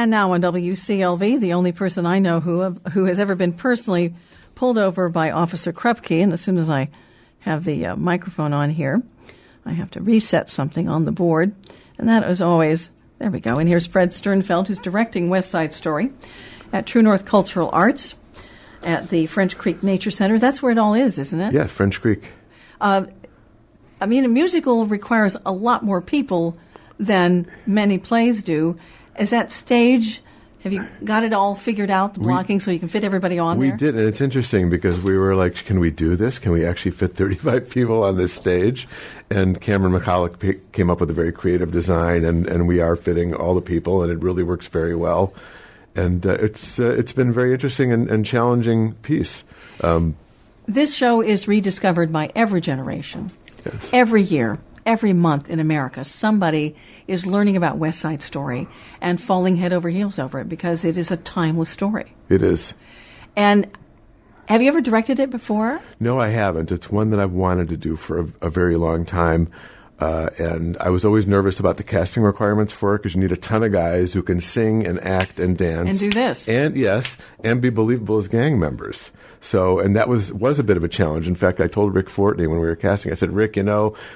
And now on WCLV, the only person I know who has ever been personally pulled over by Officer Krupke, and as soon as I have the microphone on here, I have to reset something on the board. And that is always, there we go. And here's Fred Sternfeld, who's directing West Side Story at TrueNorth Cultural Arts at the French Creek Nature Center. That's where it all is, isn't it? Yeah, French Creek. I mean, a musical requires a lot more people than many plays do. Is that stage, have you got it all figured out, the blocking, so you can fit everybody on there? We did, and it's interesting because we were like, can we do this? Can we actually fit 35 people on this stage? And Cameron McCulloch came up with a very creative design, and we are fitting all the people, and it really works very well. And it's been a very interesting and challenging piece. This show is rediscovered by every generation. Yes. Every year, every month in America, somebody is learning about West Side Story and falling head over heels over it because it is a timeless story. It is. And have you ever directed it before? No, I haven't. It's one that I've wanted to do for a very long time. And I was always nervous about the casting requirements for it because you need a ton of guys who can sing and act and dance. And do this. And yes, and be believable as gang members. So, and that was a bit of a challenge. In fact, I told Rick Fortney when we were casting, I said, Rick,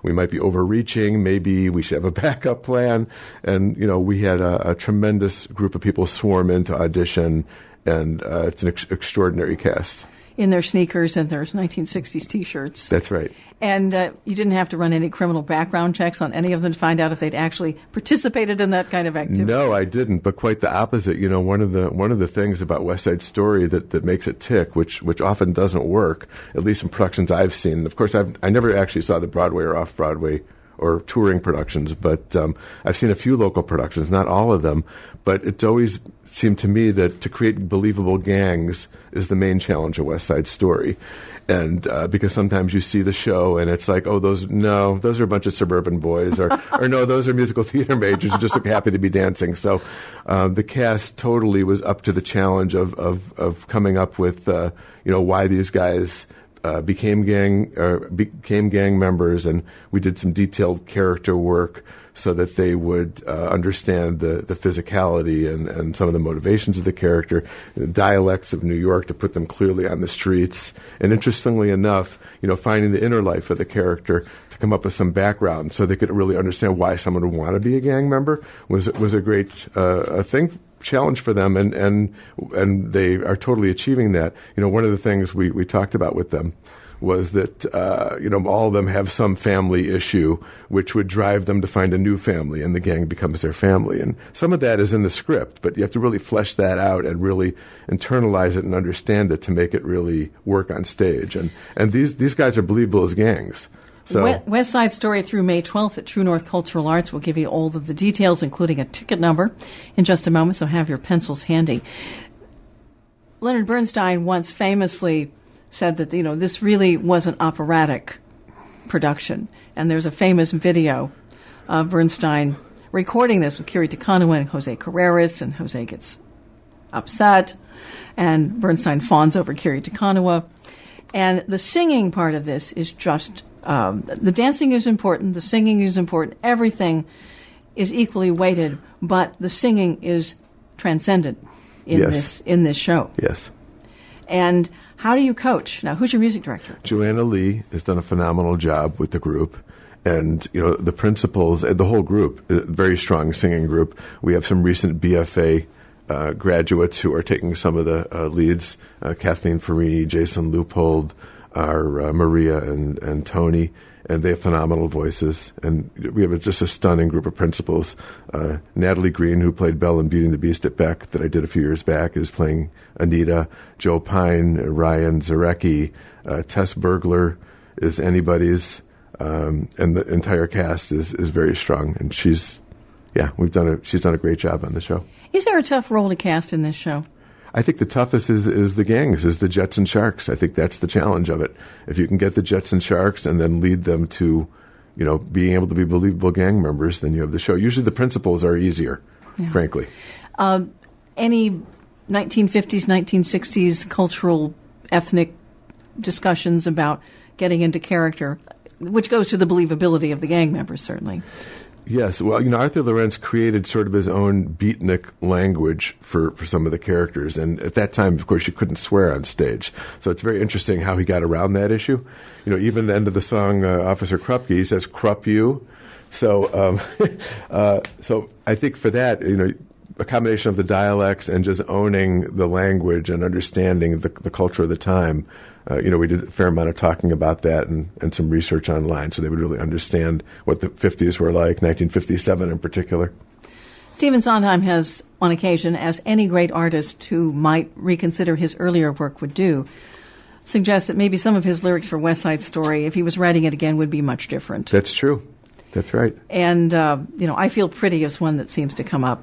we might be overreaching. Maybe we should have a backup plan. And, we had a tremendous group of people swarm into audition, and it's an extraordinary cast. In their sneakers and their 1960s T-shirts. That's right. And you didn't have to run any criminal background checks on any of them to find out if they'd actually participated in that kind of activity. No, I didn't. But quite the opposite. One of the things about West Side Story that makes it tick, which often doesn't work, at least in productions I've seen. And of course, I never actually saw the Broadway or off Broadway or touring productions, but I've seen a few local productions, not all of them. But it's always seemed to me that to create believable gangs is the main challenge of West Side Story. And because sometimes you see the show and it's like, those are a bunch of suburban boys, or no, those are musical theater majors who just look happy to be dancing. So the cast totally was up to the challenge of coming up with why these guys became gang members, and we did some detailed character work so that they would understand the physicality and some of the motivations of the character, the dialects of New York to put them clearly on the streets. And interestingly enough, finding the inner life of the character to come up with some background so they could really understand why someone would want to be a gang member was a great challenge for them, and they are totally achieving that. One of the things we talked about with them was that all of them have some family issue which would drive them to find a new family, and the gang becomes their family. And some of that is in the script, but you have to really flesh that out and really internalize it and understand it to make it really work on stage. And these guys are believable as gangs. So West Side Story through May 12th at TrueNorth Cultural Arts. We'll give you all of the details, including a ticket number, in just a moment, so have your pencils handy. Leonard Bernstein once famously said that, this really was an operatic production. And there's a famous video of Bernstein recording this with Kiri Te Kanawa and Jose Carreras, and Jose gets upset, and Bernstein fawns over Kiri Te Kanawa. And the singing part of this is just... the dancing is important, the singing is important, everything is equally weighted, but the singing is transcendent in this show. Yes. And how do you coach? Now, who's your music director? Joanna Lee has done a phenomenal job with the group. And, the principals, the whole group, a very strong singing group. We have some recent BFA graduates who are taking some of the leads, Kathleen Farini, Jason Leupold, are Maria and Tony, and they have phenomenal voices. And we have just a stunning group of principals. Natalie Green, who played Belle in Beauty and the Beast at Beck, that I did a few years back, is playing Anita. Joe Pine, Ryan Zarecki, Tess Bergler is Anybody's, and the entire cast is very strong. And she's done a great job on the show. Is there a tough role to cast in this show? I think the toughest is the gangs, is the Jets and Sharks. I think that's the challenge of it. If you can get the Jets and Sharks and then lead them to, being able to be believable gang members, then you have the show. Usually the principals are easier, frankly. Any 1950s, 1960s cultural, ethnic discussions about getting into character, which goes to the believability of the gang members, certainly. Yes, well, Arthur Lorenz created sort of his own beatnik language for some of the characters, and at that time, of course, you couldn't swear on stage. So it's very interesting how he got around that issue. Even the end of the song, Officer Krupke, he says, "Krupp you." So, so I think for that, a combination of the dialects and just owning the language and understanding the culture of the time. We did a fair amount of talking about that and some research online so they would really understand what the 50s were like, 1957 in particular. Stephen Sondheim has, on occasion, as any great artist who might reconsider his earlier work would do, suggest that maybe some of his lyrics for West Side Story, if he was writing it again, would be much different. That's true. That's right. And, I Feel Pretty is one that seems to come up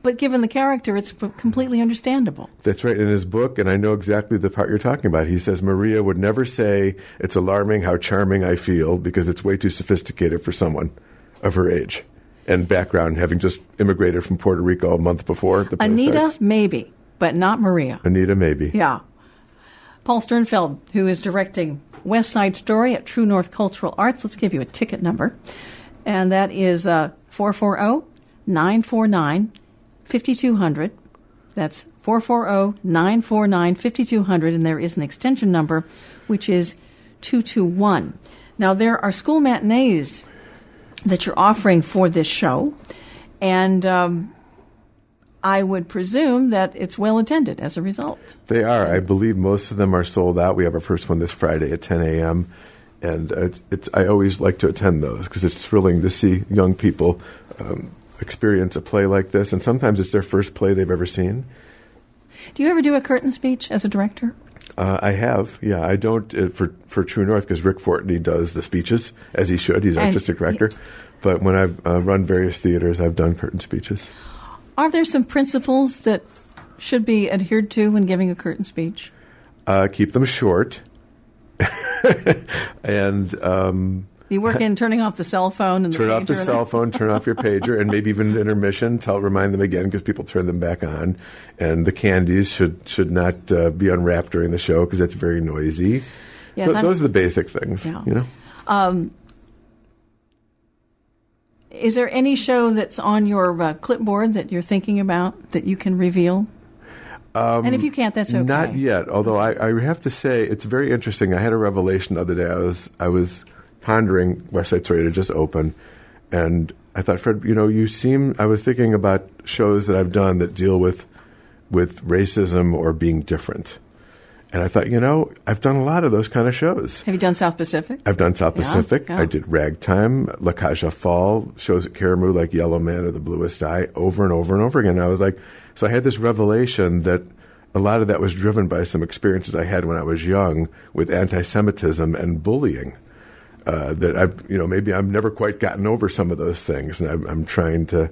but given the character, it's completely understandable. That's right. In his book, and I know exactly the part you're talking about, he says Maria would never say, "It's alarming how charming I feel," because it's way too sophisticated for someone of her age and background, having just immigrated from Puerto Rico a month before the play Anita, starts. maybe, but not Maria. Anita, maybe. Yeah. Paul Sternfeld, who is directing West Side Story at TrueNorth Cultural Arts. Let's give you a ticket number, and that is 440-949-5200. That's 440-949-5200, and there is an extension number, which is 221. Now, there are school matinees that you're offering for this show, and I would presume that it's well attended as a result. They are. I believe most of them are sold out. We have our first one this Friday at 10 a.m., and I always like to attend those because it's thrilling to see young people experience a play like this, and sometimes it's their first play they've ever seen. Do you ever do a curtain speech as a director? I have, yeah. I don't for True North because Rick Fortney does the speeches, as he should. He's artistic director. But when I've run various theaters, I've done curtain speeches. Are there some principles that should be adhered to when giving a curtain speech? Keep them short. And you work in turning off the cell phone and turn off the cell phone, turn off your pager, and maybe even intermission. Remind them again because people turn them back on. And the candies should not be unwrapped during the show because that's very noisy. Yes, those are the basic things. Yeah. Is there any show that's on your clipboard that you're thinking about that you can reveal? And if you can't, that's okay. Not yet, although I have to say it's very interesting. I had a revelation the other day. I was pondering West Side Story to just open, and I thought, Fred, I was thinking about shows that I've done that deal with racism or being different. And I thought, I've done a lot of those kind of shows. Have you done South Pacific? I've done South Pacific. Yeah. I did Ragtime, La Caja Fall, shows at Karamu like Yellow Man or The Bluest Eye over and over and over again. And I was like, so I had this revelation that a lot of that was driven by some experiences I had when I was young with anti-Semitism and bullying. That maybe I've never quite gotten over some of those things, and I'm trying to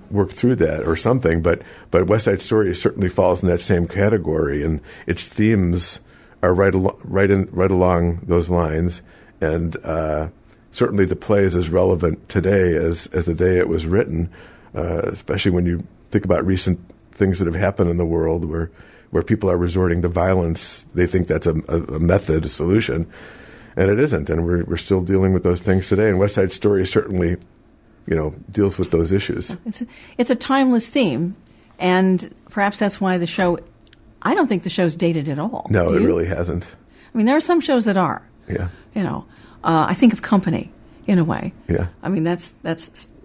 work through that or something. But West Side Story certainly falls in that same category, and its themes are right along those lines. And certainly the play is as relevant today as the day it was written, especially when you think about recent things that have happened in the world where people are resorting to violence. They think that's a method, a solution. And it isn't, and we're still dealing with those things today. And West Side Story certainly, deals with those issues. It's a timeless theme, and perhaps that's why the show. I don't think the show's dated at all. No, it really hasn't. I mean, there are some shows that are. Yeah. I think of Company in a way. Yeah. I mean, that's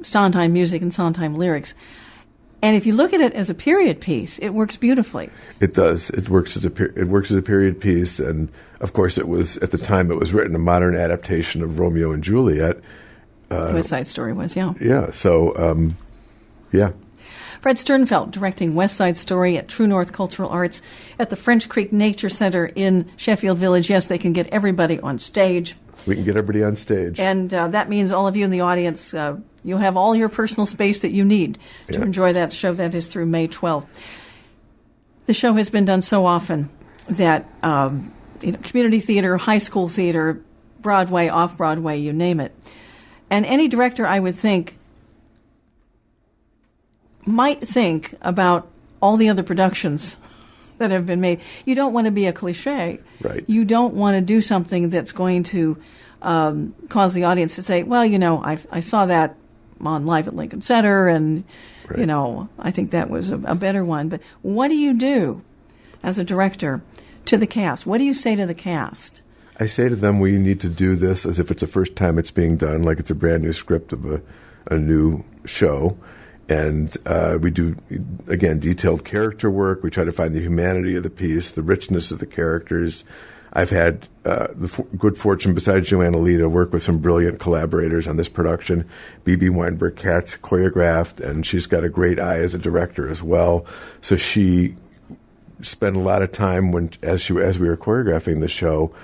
Sondheim music and Sondheim lyrics. And if you look at it as a period piece, it works beautifully. It does. It works as a period piece, and of course, it was at the time it was written a modern adaptation of Romeo and Juliet. West Side Story was, yeah. Yeah. So, yeah. Fred Sternfeld directing West Side Story at True North Cultural Arts at the French Creek Nature Center in Sheffield Village. Yes, they can get everybody on stage. We can get everybody on stage. And that means all of you in the audience, you'll have all your personal space that you need to enjoy that show. That is through May 12th. The show has been done so often that community theater, high school theater, Broadway, off-Broadway, you name it. And any director, I would think, might think about all the other productions that have been made. You don't want to be a cliche. Right. You don't want to do something that's going to cause the audience to say, well, I saw that on Live at Lincoln Center, and, Right. I think that was a better one. But what do you do as a director to the cast? What do you say to the cast? I say to them, we need to do this as if it's the first time it's being done, like it's a brand new script of a new show. And we do, again, detailed character work. We try to find the humanity of the piece, the richness of the characters. I've had the good fortune, besides Joanna Lee, to work with some brilliant collaborators on this production. B.B. Weinberg-Katz choreographed, and she's got a great eye as a director as well. So she spent a lot of time as we were choreographing the show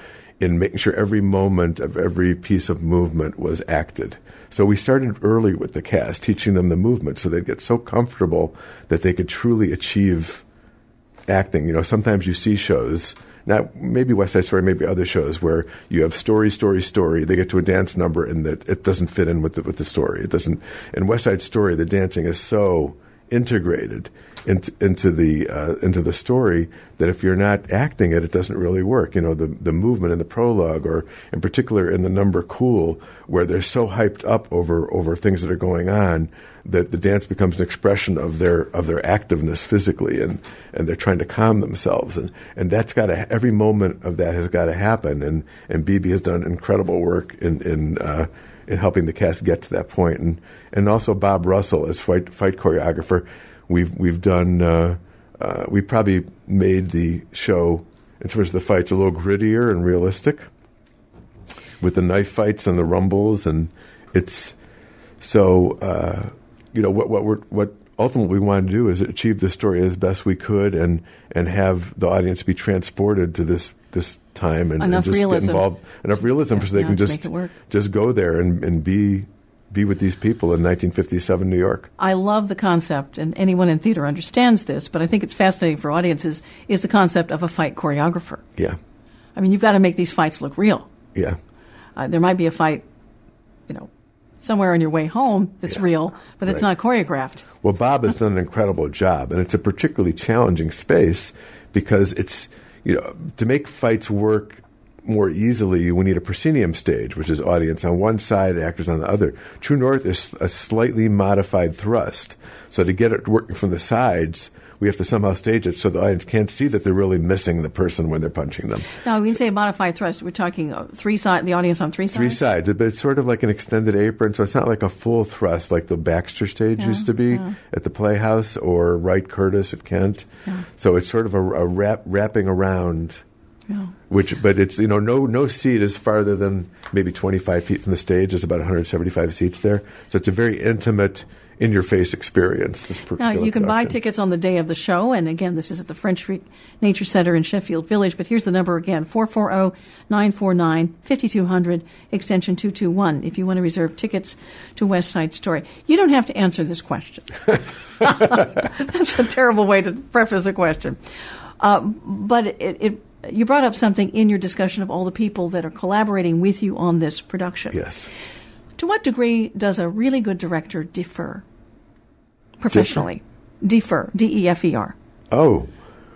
in making sure every moment of every piece of movement was acted. So we started early with the cast, teaching them the movement so they'd get so comfortable that they could truly achieve acting. Sometimes you see shows, not maybe West Side Story, maybe other shows, where you have story, they get to a dance number and that it doesn't fit in with the story. It doesn't. In West Side Story, the dancing is so integrated into the story that if you're not acting it doesn't really work. The movement in the prologue, or in particular in the number Cool, where they're so hyped up over things that are going on that the dance becomes an expression of their activeness physically, and they're trying to calm themselves, and that's every moment of that has got to happen, and BB has done incredible work in helping the cast get to that point, and also Bob Russell as fight choreographer. We've done we probably made the show in terms of the fights a little grittier and realistic with the knife fights and the rumbles, and it's so what ultimately we wanted to do is achieve the story as best we could, and have the audience be transported to this time and just realism. get involved, enough realism so they can just go there and be with these people in 1957 New York. I love the concept, and anyone in theater understands this, but I think it's fascinating for audiences, is the concept of a fight choreographer. Yeah. I mean, you've got to make these fights look real. Yeah. There might be a fight, somewhere on your way home that's real, but it's not choreographed. Well, Bob has done an incredible job, and it's a particularly challenging space because it's, to make fights work more easily, we need a proscenium stage, which is audience on one side, actors on the other. True North is a slightly modified thrust. So to get it working from the sides, we have to somehow stage it so the audience can't see that they're really missing the person when they're punching them. Now, when you say modified thrust, we're talking the audience on three sides? Three sides, but it's sort of like an extended apron, so it's not like a full thrust like the Baxter stage used to be at the Playhouse or Wright Curtis at Kent. Yeah. So it's sort of a wrapping around. Yeah. But it's, no seat is farther than maybe 25 feet from the stage. There's about 175 seats there. So it's a very intimate, in-your-face experience. Now, you can buy tickets on the day of the show. And again, this is at the French Street Nature Center in Sheffield Village. But here's the number again, 440-949-5200, extension 221, if you want to reserve tickets to West Side Story. You don't have to answer this question. That's a terrible way to preface a question. But you brought up something in your discussion of all the people that are collaborating with you on this production. Yes. To what degree does a really good director defer professionally? Defer, D-E-F-E-R. Oh.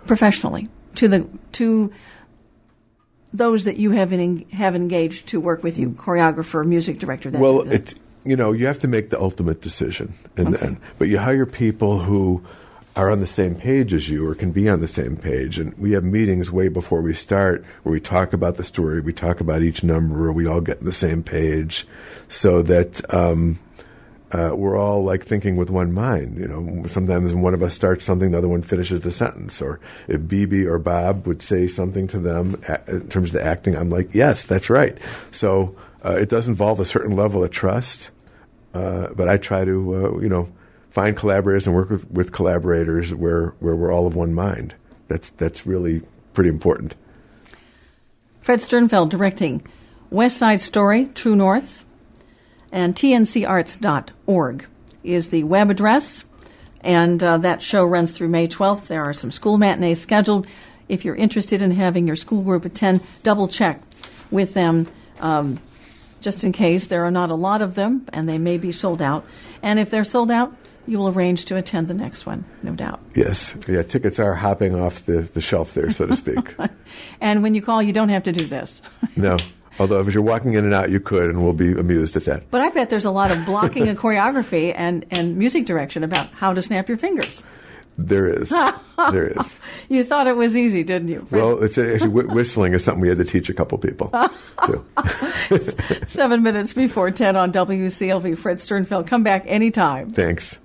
Professionally to those that you have engaged to work with you, choreographer, music director. You have to make the ultimate decision, but you hire people who are on the same page as you or can be on the same page. And we have meetings way before we start where we talk about the story, we talk about each number, we all get on the same page so that we're all like thinking with one mind. Sometimes when one of us starts something, the other one finishes the sentence. Or if BB or Bob would say something to them in terms of the acting, I'm like, yes, that's right. So it does involve a certain level of trust, but I try to, find collaborators and work with collaborators where we're all of one mind. That's really pretty important. Fred Sternfeld directing West Side Story, True North, and tncarts.org is the web address, and that show runs through May 12th. There are some school matinees scheduled. If you're interested in having your school group attend, double check with them just in case. There are not a lot of them, and they may be sold out. And if they're sold out, you will arrange to attend the next one, no doubt. Yes. Yeah, tickets are hopping off the shelf there, so to speak. And when you call, you don't have to do this. No. Although if you're walking in and out, you could, and we'll be amused at that. But I bet there's a lot of blocking of choreography and music direction about how to snap your fingers. There is. There is. You thought it was easy, didn't you? Well, it's actually whistling is something we had to teach a couple people, too. 7 minutes before 10 on WCLV. Fred Sternfeld. Come back anytime. Thanks.